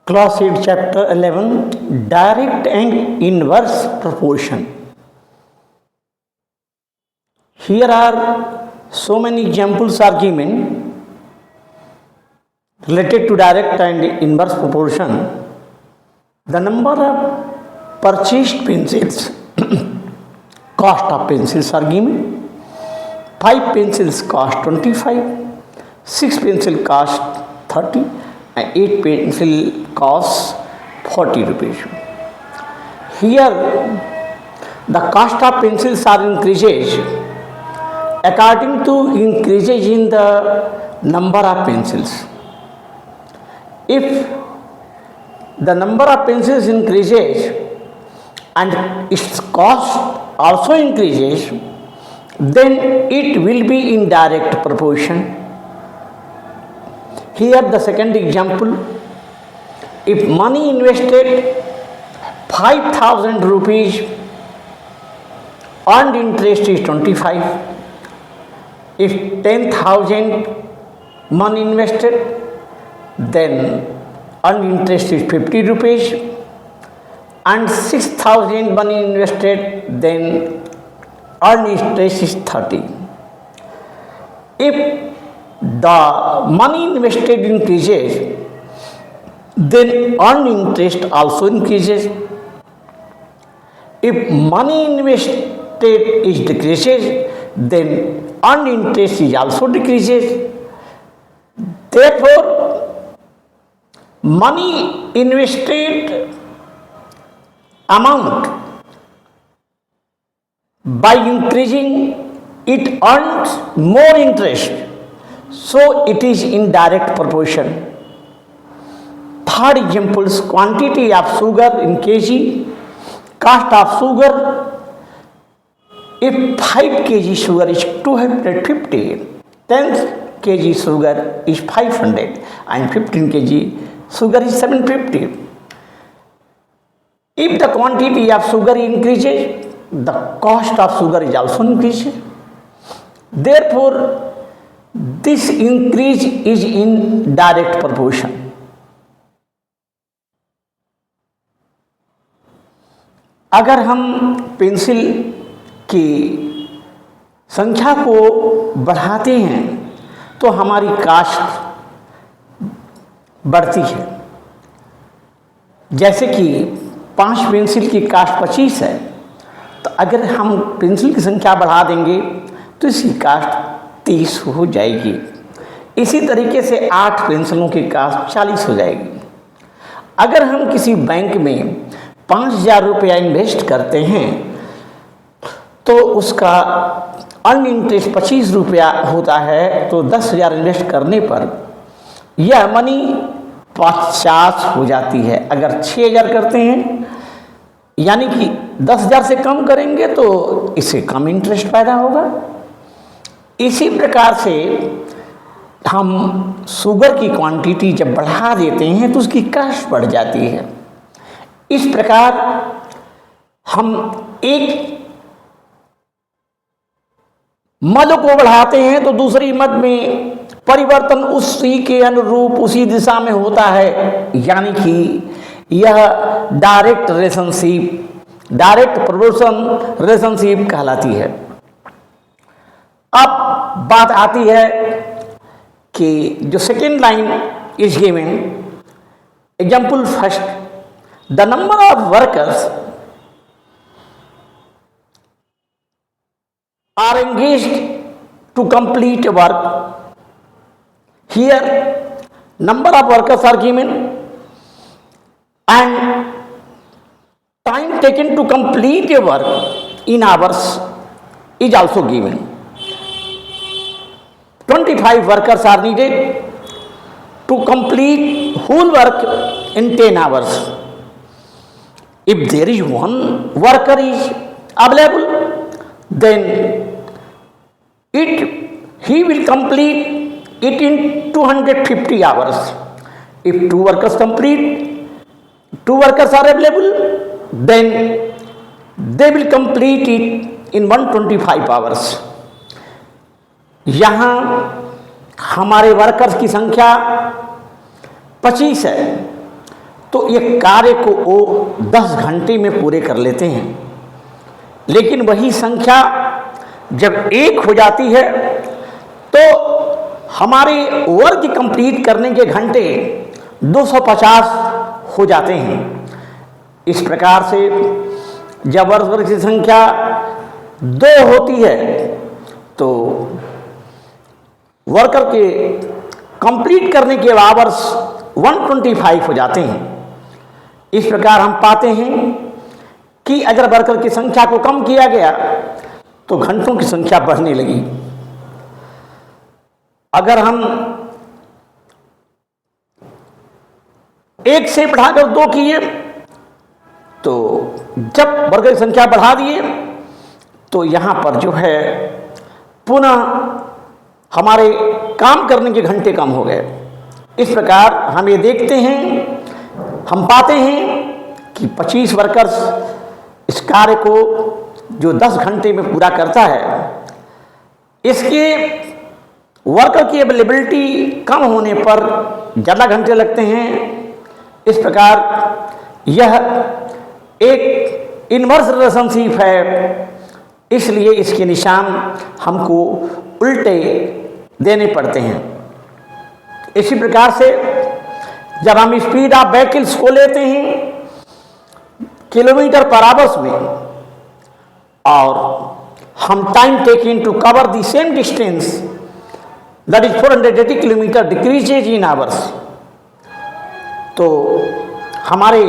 Class 8, Chapter 11, Direct and Inverse Proportion. Here are so many examples are given related to direct and inverse proportion. The number of purchased pencils, cost of pencils are given. 5 pencils cost 25, 6 pencil cost 30, and 8 pencil costs 40 rupees. Here the cost of pencils are increases according to increases in the number of pencils. If the number of pencils increases and its cost also increases, then it will be in direct proportion. Here the second example, if money invested 5,000 rupees, earned interest is 25. If 10,000 money invested, then earned interest is 50 rupees, and 6,000 money invested, then earned interest is 30. If the money invested increases, then earned interest also increases. If money invested is decreases, then earned interest is also decreases. Therefore, money invested amount by increasing it earns more interest, so it is in direct proportion. Third example, quantity of sugar in kg, cost of sugar. If 5 kg sugar is 250, 10 kg sugar is 500, and 15 kg sugar is 750. If the quantity of sugar increases, the cost of sugar is also increases. Therefore, this increase is in direct proportion. अगर हम pencil की संख्या को बढ़ाते हैं तो हमारी cast बढ़ती है। जैसे कि 5 पेंसिल की कास्ट 25 है, तो अगर हम पेंसिल की संख्या बढ़ा देंगे तो इसकी कास्ट 30 हो जाएगी। इसी तरीके से 8 पेंसिलों की कास्ट 40 हो जाएगी। अगर हम किसी बैंक में 5,000 रुपया इन्वेस्ट करते हैं तो उसका अर्न इंटरेस्ट 25 रुपया होता है, तो 10,000 इन्वेस्ट करने पर यह मनी 50 हो जाती है। अगर 6,000 करते हैं, यानी कि 10,000 से कम करेंगे तो इससे कम इंटरेस्ट पैदा होगा। इसी प्रकार से हम शुगर की क्वांटिटी जब बढ़ा देते हैं तो उसकी कास्ट बढ़ जाती है। इस प्रकार हम एक मद को बढ़ाते हैं तो दूसरी मद में परिवर्तन उसी के अनुरूप उसी दिशा में होता है, यानी कि यह डायरेक्ट प्रोपोर्शन रिलेशनशिप कहलाती है। अब बात आती है कि जो second line is given, example first, the number of workers are engaged to complete a work. Here number of workers are given and time taken to complete a work in hours is also given. 25 workers are needed to complete whole work in 10 hours. If there is one worker is available, then he will complete it in 250 hours. If 2 workers are available, then they will complete it in 125 hours. यहाँ हमारे workers की संख्या 25 है तो ये कार्य को वो 10 घंटे में पूरे कर लेते हैं। लेकिन वही संख्या जब 1 हो जाती है तो हमारे वर्क कंप्लीट करने के घंटे 250 हो जाते हैं। इस प्रकार से जब वर्क की संख्या 2 होती है तो वर्कर के कंप्लीट करने के आवर्स 125 हो जाते हैं। इस प्रकार हम पाते हैं कि अगर वर्कर की संख्या को कम किया गया तो घंटों की संख्या बढ़ने लगी। अगर हम 1 से बढ़ाकर 2 किए तो जब वर्कर की संख्या बढ़ा दिए तो यहाँ पर जो है पुनः हमारे काम करने के घंटे कम हो गए। इस प्रकार हम ये देखते हैं, हम पाते हैं कि 25 वर्कर्स इस कार्य को जो 10 घंटे में पूरा करता है, इसके वर्कर की अवेलेबिलिटी कम होने पर ज़्यादा घंटे लगते हैं। इस प्रकार यह एक इन्वर्स रिलेशनशिप है, इसलिए इसके निशान हमको उल्टे देने पड़ते हैं। इसी प्रकार से जब हम स्पीड ऑफ व्हीकल्स को लेते हैं किलोमीटर पर आवर्स में और हम time taking to cover the same distance that is 480 kilometre decreases in hours, तो हमारे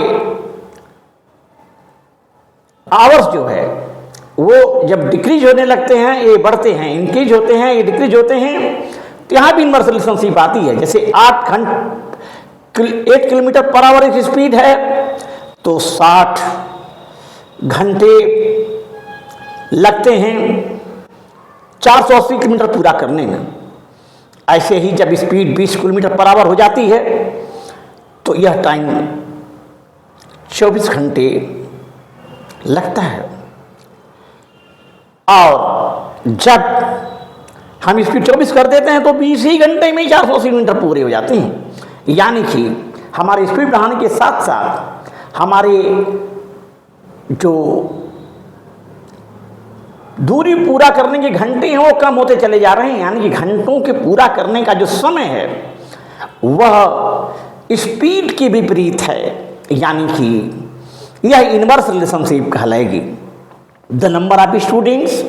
आवर्स जो है वो जब डिक्रीज होने लगते हैं, ये बढ़ते हैं, इंक्रीज होते हैं, ये डिक्रीज होते हैं, तो यहाँ भी इन्वर्स रिलेशनशिप आती है। जैसे 8 किलोमीटर पर आवर की स्पीड है तो 60 घंटे लगते हैं 480 किलोमीटर पूरा करने में। ऐसे ही जब स्पीड 20 किलोमीटर पर आवर हो जाती है तो यह टाइम 24 घंटे लगता है। और जब हम स्पीड 24 कर देते हैं तो 20 ही घंटे में 480 किलोमीटर पूरे हो जाते हैं। यानी कि हमारे स्पीड बढ़ाने के साथ साथ हमारे जो दूरी पूरा करने के घंटे हैं वो कम होते चले जा रहे हैं। यानी कि घंटों के पूरा करने का जो समय है वह स्पीड के विपरीत है, यानी कि यह इन्वर्स रिलेशनशिप कहलाएगी। द नंबर ऑफ स्टूडेंट्स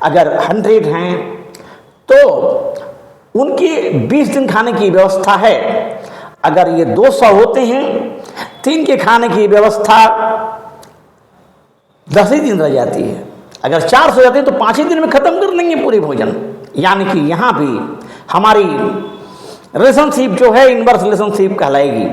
अगर 100 हैं तो उनकी 20 दिन खाने की व्यवस्था है। अगर ये 200 होते हैं तो इनके खाने की व्यवस्था 10 ही दिन रह जाती है। अगर 400 जाते हैं तो 5 ही दिन में खत्म कर लेंगे पूरे भोजन। यानी कि यहाँ भी हमारी रिलेशनशिप जो है इन्वर्स रिलेशनशिप कहलाएगी।